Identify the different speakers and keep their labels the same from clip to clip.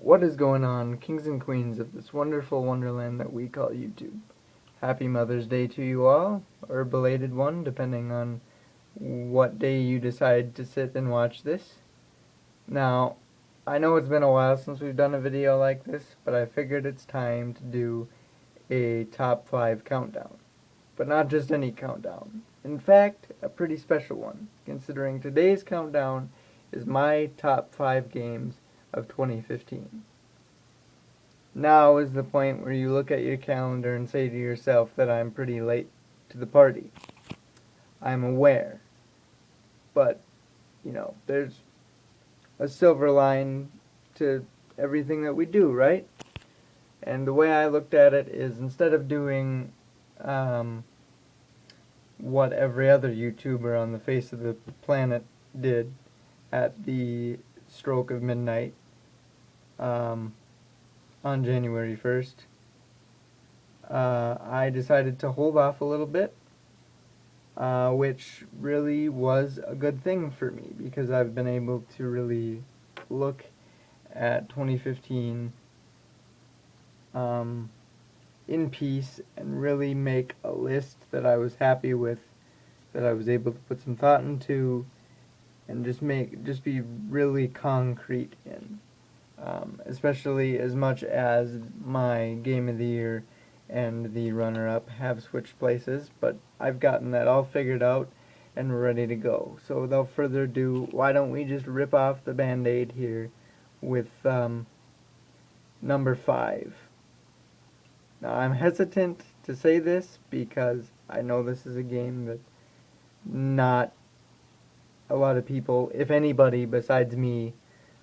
Speaker 1: What is going on, kings and queens of this wonderful wonderland that we call YouTube? Happy Mother's Day to you all, or a belated one, depending on what day you decide to sit and watch this. Now, I know it's been a while since we've done a video like this, but I figured it's time to do a top 5 countdown. But not just any countdown. In fact, a pretty special one, considering today's countdown is my top 5 games of 2015. Now is the point where you look at your calendar and say to yourself that I'm pretty late to the party. I'm aware. But, there's a silver line to everything that we do, right? And the way I looked at it is instead of doing what every other YouTuber on the face of the planet did at the stroke of midnight, on January 1st, I decided to hold off a little bit, which really was a good thing for me because I've been able to really look at 2015 in peace and really make a list that I was happy with, that I was able to put some thought into, and just be really concrete in. Especially as much as my Game of the Year and the runner-up have switched places, but I've gotten that all figured out and we're ready to go. So without further ado, why don't we just rip off the Band-Aid here with number 5. Now I'm hesitant to say this because I know this is a game that not a lot of people, if anybody besides me,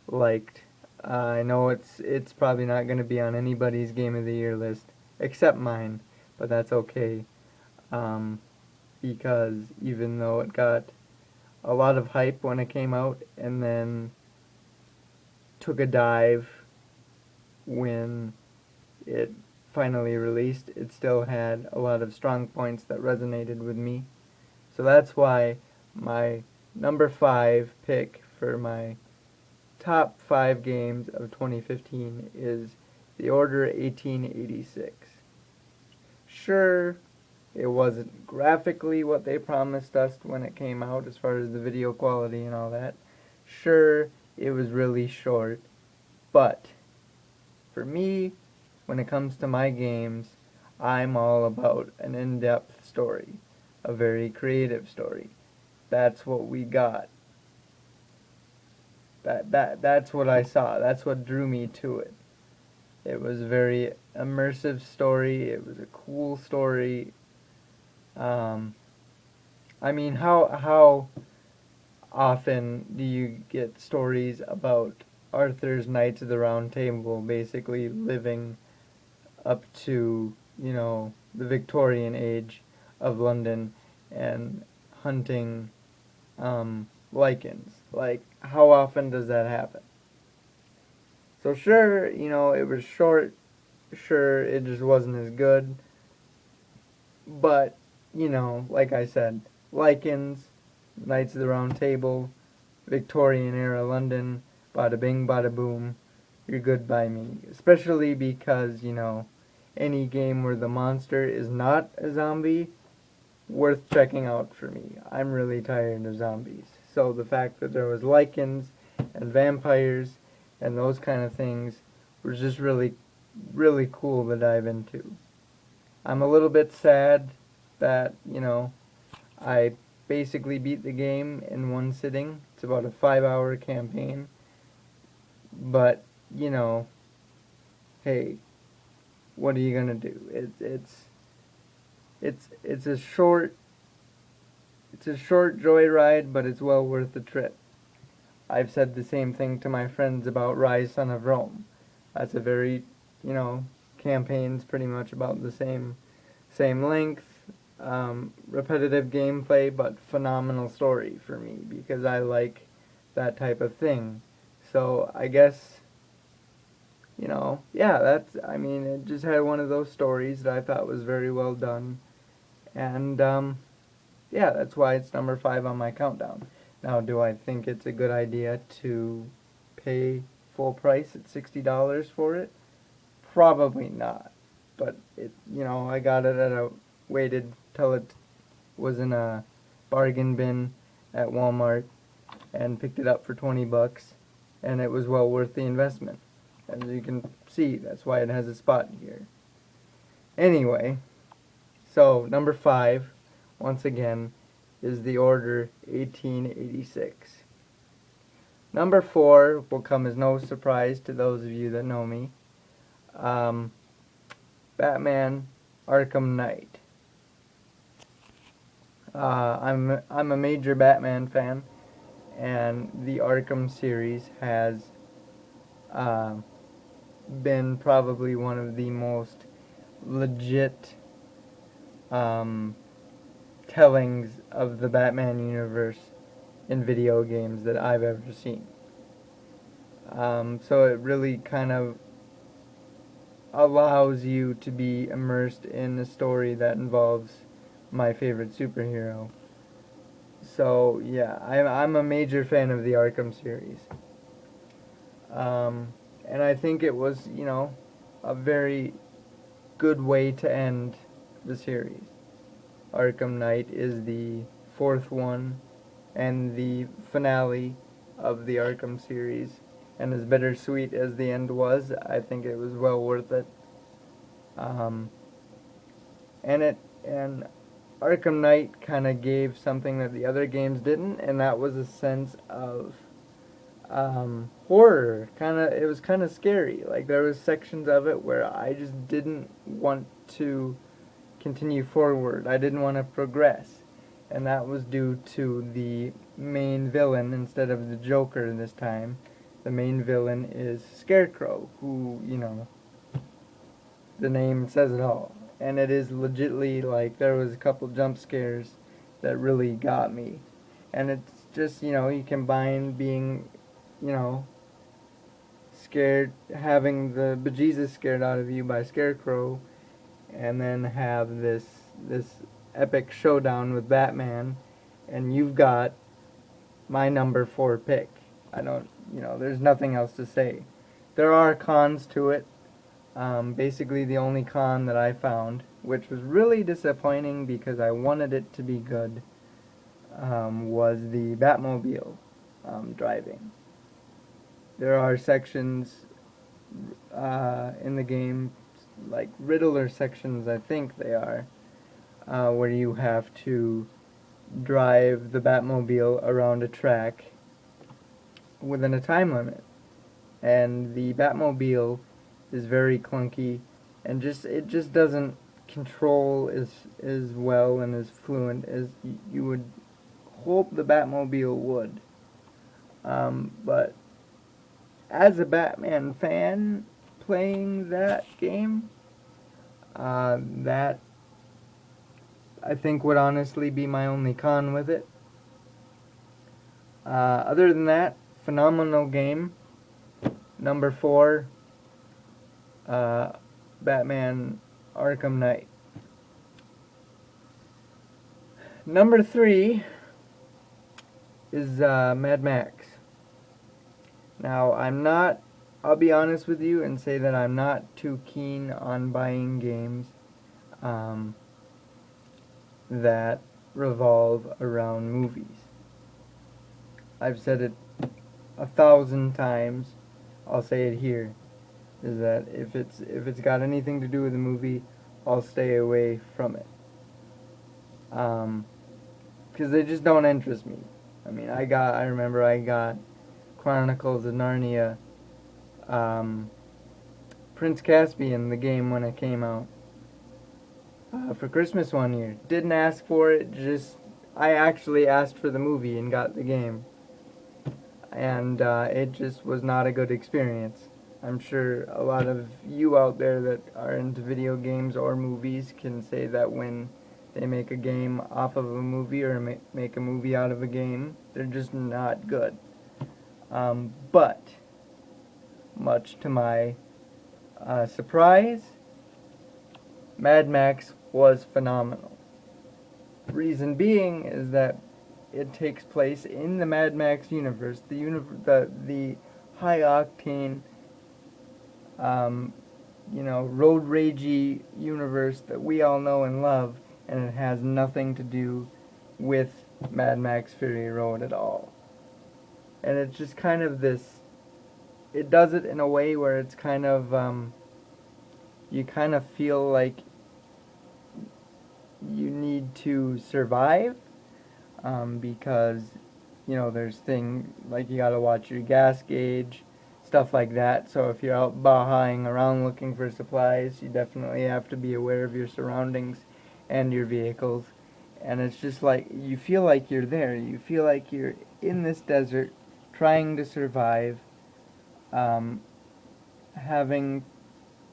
Speaker 1: liked. I know it's probably not going to be on anybody's Game of the Year list except mine, but that's okay. Because even though it got a lot of hype when it came out and then took a dive when it finally released, it still had a lot of strong points that resonated with me. So that's why my number 5 pick for my top 5 games of 2015 is The Order 1886. Sure, it wasn't graphically what they promised us when it came out as far as the video quality and all that. Sure, it was really short, but for me, when it comes to my games, I'm all about an in-depth story, a very creative story. That's what we got. That's what I saw. That's what drew me to it. It was a very immersive story. It was a cool story. I mean, how often do you get stories about Arthur's Knights of the Round Table basically living up to, the Victorian age of London and hunting lichens? Like, how often does that happen? So sure, it was short. Sure, it just wasn't as good. But, like I said, lichens, Knights of the Round Table, Victorian era London, bada bing, bada boom, you're good by me. Especially because, any game where the monster is not a zombie, worth checking out for me. I'm really tired of zombies. So the fact that there was lichens and vampires and those kind of things was just really, really cool to dive into. I'm a little bit sad that, I basically beat the game in one sitting. It's about a 5-hour campaign. But, hey, what are you gonna do? It's a short joyride, but it's well worth the trip. I've said the same thing to my friends about Rise Son of Rome. That's a very, campaign's pretty much about the same length, repetitive gameplay, but phenomenal story for me because I like that type of thing. So I guess, yeah, it just had one of those stories that I thought was very well done. And, yeah, that's why it's number 5 on my countdown. Now, do I think it's a good idea to pay full price at $60 for it? Probably not. But I got it waited till it was in a bargain bin at Walmart and picked it up for $20, and it was well worth the investment. As you can see, that's why it has a spot here. Anyway, so number 5, once again, is the Order 1886. Number 4 will come as no surprise to those of you that know me. Batman Arkham Knight. I'm a major Batman fan, and the Arkham series has been probably one of the most legit tellings of the Batman universe in video games that I've ever seen. So it really kind of allows you to be immersed in a story that involves my favorite superhero. So yeah, I'm a major fan of the Arkham series. And I think it was, a very good way to end the series. Arkham Knight is the 4th one and the finale of the Arkham series. And as bittersweet as the end was, I think it was well worth it. And Arkham Knight kind of gave something that the other games didn't, and that was a sense of horror. It was kind of scary. Like, there was sections of it where I just didn't want to continue forward. I didn't want to progress. And that was due to the main villain instead of the Joker this time. The main villain is Scarecrow, who, the name says it all. And it is legitly, like, there was a couple jump scares that really got me. And it's just, you combine being, scared, having the bejesus scared out of you by Scarecrow, and then have this epic showdown with Batman, and you've got my number 4 pick. There's nothing else to say. There are cons to it. Basically the only con that I found, which was really disappointing because I wanted it to be good, was the Batmobile driving. There are sections in the game, like Riddler sections I think they are, where you have to drive the Batmobile around a track within a time limit. And the Batmobile is very clunky, and it just doesn't control as well and as fluent as you would hope the Batmobile would. But as a Batman fan playing that game, that I think would honestly be my only con with it. Other than that, phenomenal game. Number 4, Batman Arkham Knight. Number 3 is Mad Max. Now, I'll be honest with you and say that I'm not too keen on buying games that revolve around movies. I've said it 1,000 times. I'll say it here. Is that if it's got anything to do with a movie, I'll stay away from it. Because they just don't interest me. I mean, I remember I got Chronicles of Narnia, Prince Caspian, the game when it came out, for Christmas one year. Didn't ask for it, I actually asked for the movie and got the game. And it just was not a good experience. I'm sure a lot of you out there that are into video games or movies can say that when they make a game off of a movie or make a movie out of a game, they're just not good. But, much to my surprise, Mad Max was phenomenal. Reason being is that it takes place in the Mad Max universe, the high octane, um, road ragey universe that we all know and love, and it has nothing to do with Mad Max Fury Road at all. And it's just kind of this. It does it in a way where it's kind of you kind of feel like you need to survive, because there's thing like you gotta watch your gas gauge, stuff like that. So if you're out bahaing around looking for supplies, you definitely have to be aware of your surroundings and your vehicles. And it's just like you feel like you're there. You feel like you're in this desert, trying to survive, um, having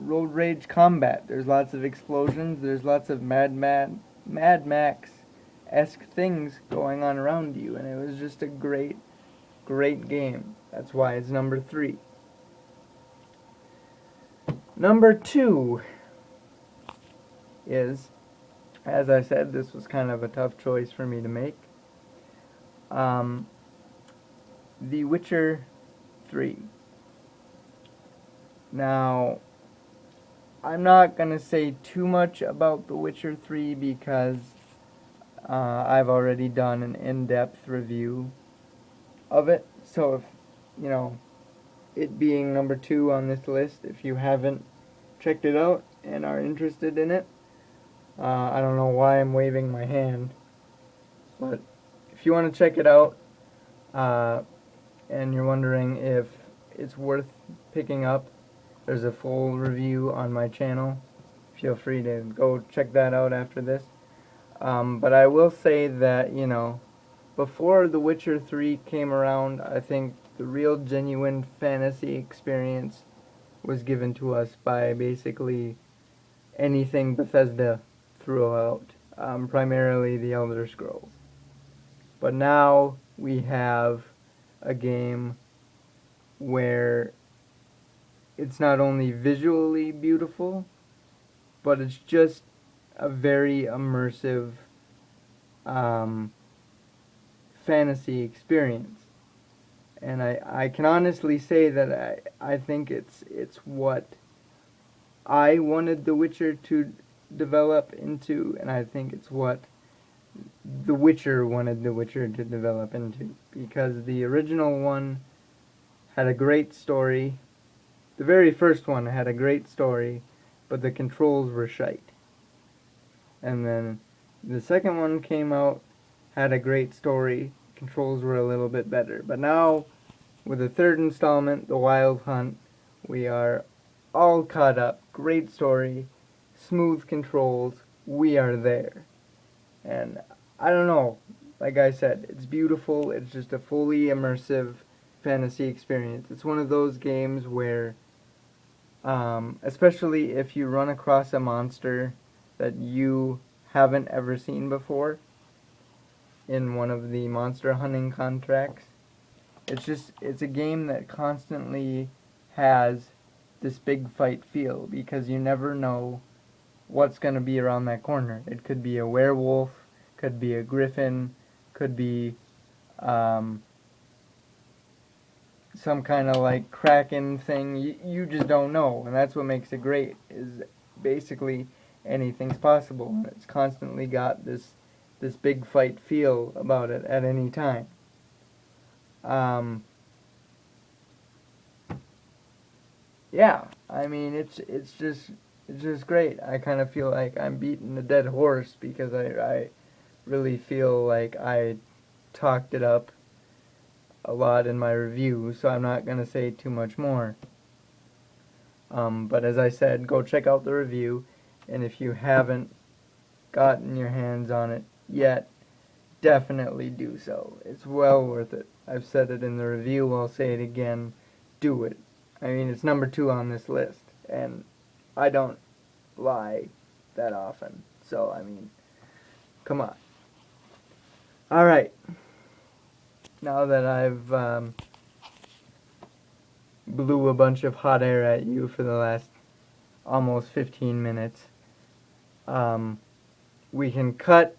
Speaker 1: road rage combat. There's lots of explosions. There's lots of Mad Max-esque things going on around you, and it was just a great, great game. That's why it's number 3. Number 2 is, as I said, this was kind of a tough choice for me to make. The Witcher 3. Now, I'm not going to say too much about The Witcher 3 because I've already done an in-depth review of it. So if, it being number 2 on this list, if you haven't checked it out and are interested in it, I don't know why I'm waving my hand, but if you want to check it out, and you're wondering if it's worth picking up, there's a full review on my channel. Feel free to go check that out after this. But I will say that, before The Witcher 3 came around, I think the real genuine fantasy experience was given to us by basically anything Bethesda threw out, primarily the Elder Scrolls. But now we have a game where it's not only visually beautiful, but it's just a very immersive fantasy experience. And I can honestly say that I think it's what I wanted The Witcher to develop into, and I think it's what The Witcher wanted The Witcher to develop into. Because the original one had a great story. The very first one had a great story, but the controls were shite. And then the second one came out, had a great story, controls were a little bit better. But now, with the third installment, The Wild Hunt, we are all caught up. Great story, smooth controls, we are there. And I don't know, like I said, it's beautiful, it's just a fully immersive fantasy experience. It's one of those games where, especially if you run across a monster that you haven't ever seen before in one of the monster hunting contracts, it's a game that constantly has this big fight feel because you never know what's going to be around that corner. It could be a werewolf, could be a griffin, could be some kind of like kraken thing. You just don't know, and that's what makes it great. Is basically anything's possible. It's constantly got this big fight feel about it at any time. Yeah, I mean it's just great. I kind of feel like I'm beating a dead horse because I really feel like I talked it up a lot in my review, so I'm not going to say too much more. But as I said, go check out the review, and if you haven't gotten your hands on it yet, definitely do so. It's well worth it. I've said it in the review, I'll say it again. Do it. I mean, it's number 2 on this list, and I don't lie that often. So, I mean, come on. Alright. Now that I've blew a bunch of hot air at you for the last almost 15 minutes, we can cut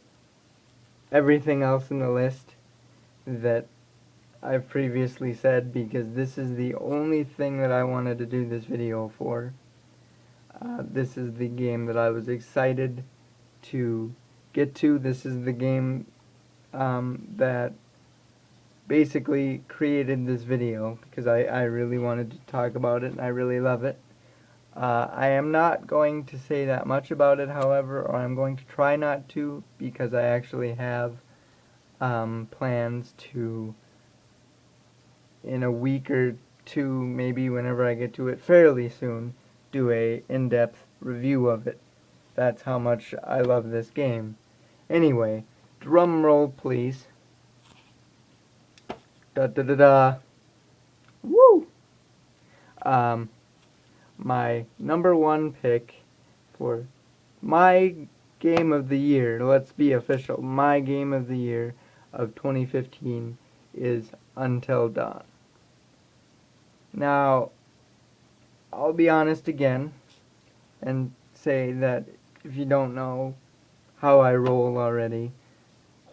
Speaker 1: everything else in the list that I've previously said, because this is the only thing that I wanted to do this video for. This is the game that I was excited to get to. This is the game that basically created this video, because I really wanted to talk about it and I really love it. I am not going to say that much about it, however, or I'm going to try not to, because I actually have plans to, in a week or two, maybe whenever I get to it fairly soon, do a in-depth review of it. That's how much I love this game. Anyway, drum roll please. Da da da da. Woo! My number one pick for my game of the year, let's be official, my game of the year of 2015 is Until Dawn. Now, I'll be honest again and say that if you don't know how I roll already,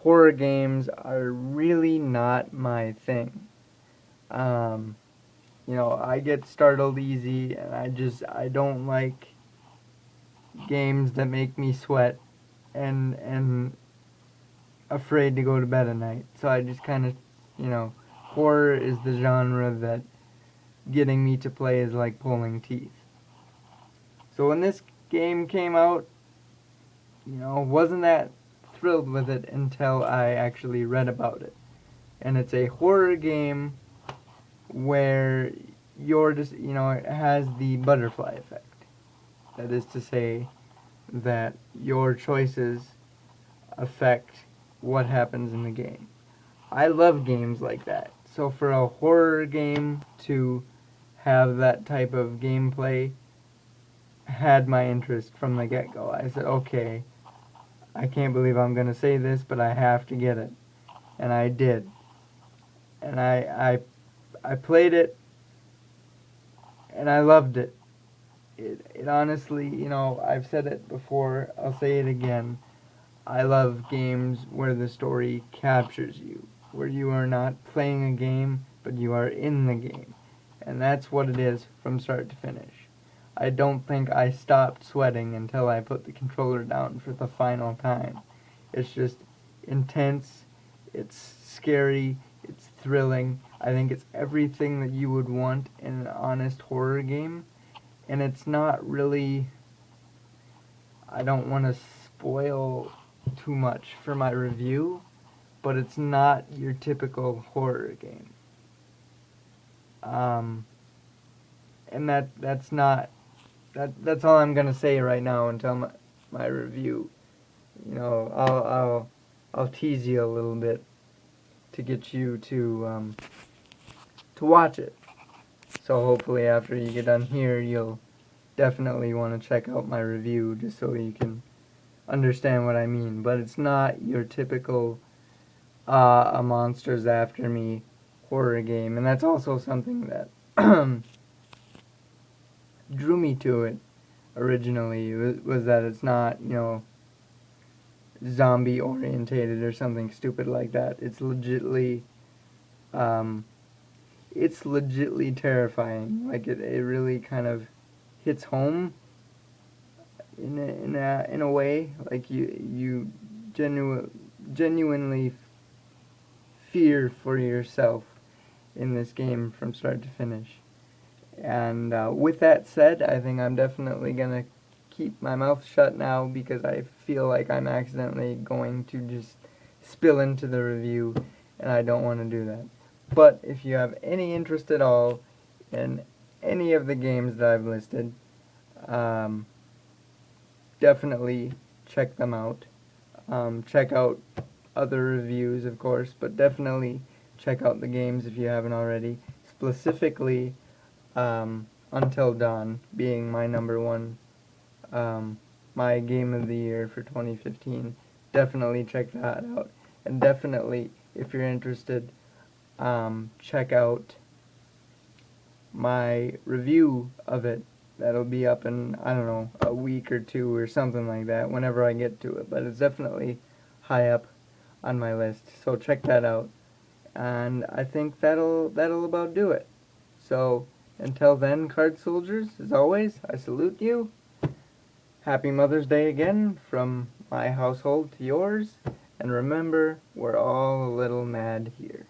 Speaker 1: horror games are really not my thing. You know, I get startled easy, and I don't like games that make me sweat and afraid to go to bed at night. So I just kind of, you know, horror is the genre that getting me to play is like pulling teeth. So when this game came out, you know, wasn't that thrilled with it until I actually read about it. And it's a horror game where you're just, you know, it has the butterfly effect. That is to say that your choices affect what happens in the game. I love games like that. So for a horror game to have that type of gameplay had my interest from the get-go. I said, okay, I can't believe I'm going to say this, but I have to get it. And I did. And I played it, and I loved it. It honestly, you know, I've said it before, I'll say it again. I love games where the story captures you, where you are not playing a game, but you are in the game. And that's what it is from start to finish. I don't think I stopped sweating until I put the controller down for the final time. It's just intense, it's scary, it's thrilling. I think it's everything that you would want in an honest horror game. And it's not really, I don't want to spoil too much for my review, but it's not your typical horror game. And that's all I'm gonna say right now until my review. You know, I'll tease you a little bit to get you to watch it. So hopefully after you get done here, you'll definitely want to check out my review just so you can understand what I mean. But it's not your typical a monster's after me horror game, and that's also something that drew me to it originally, was that it's not, you know, zombie orientated or something stupid like that. It's legitly terrifying. Like it really kind of hits home in a way. Like you genuinely fear for yourself in this game from start to finish. And with that said, I think I'm definitely gonna keep my mouth shut now, because I feel like I'm accidentally going to just spill into the review, and I don't want to do that. But if you have any interest at all in any of the games that I've listed, definitely check them out. Check out other reviews, of course, but definitely check out the games if you haven't already. Specifically, Until Dawn being my number one, my game of the year for 2015. Definitely check that out. And definitely, if you're interested, check out my review of it. That'll be up in, I don't know, a week or two or something like that, whenever I get to it. But it's definitely high up on my list, so check that out. And I think that'll about do it. So until then, card soldiers, as always, I salute you. Happy Mother's Day again from my household to yours. And remember, we're all a little mad here.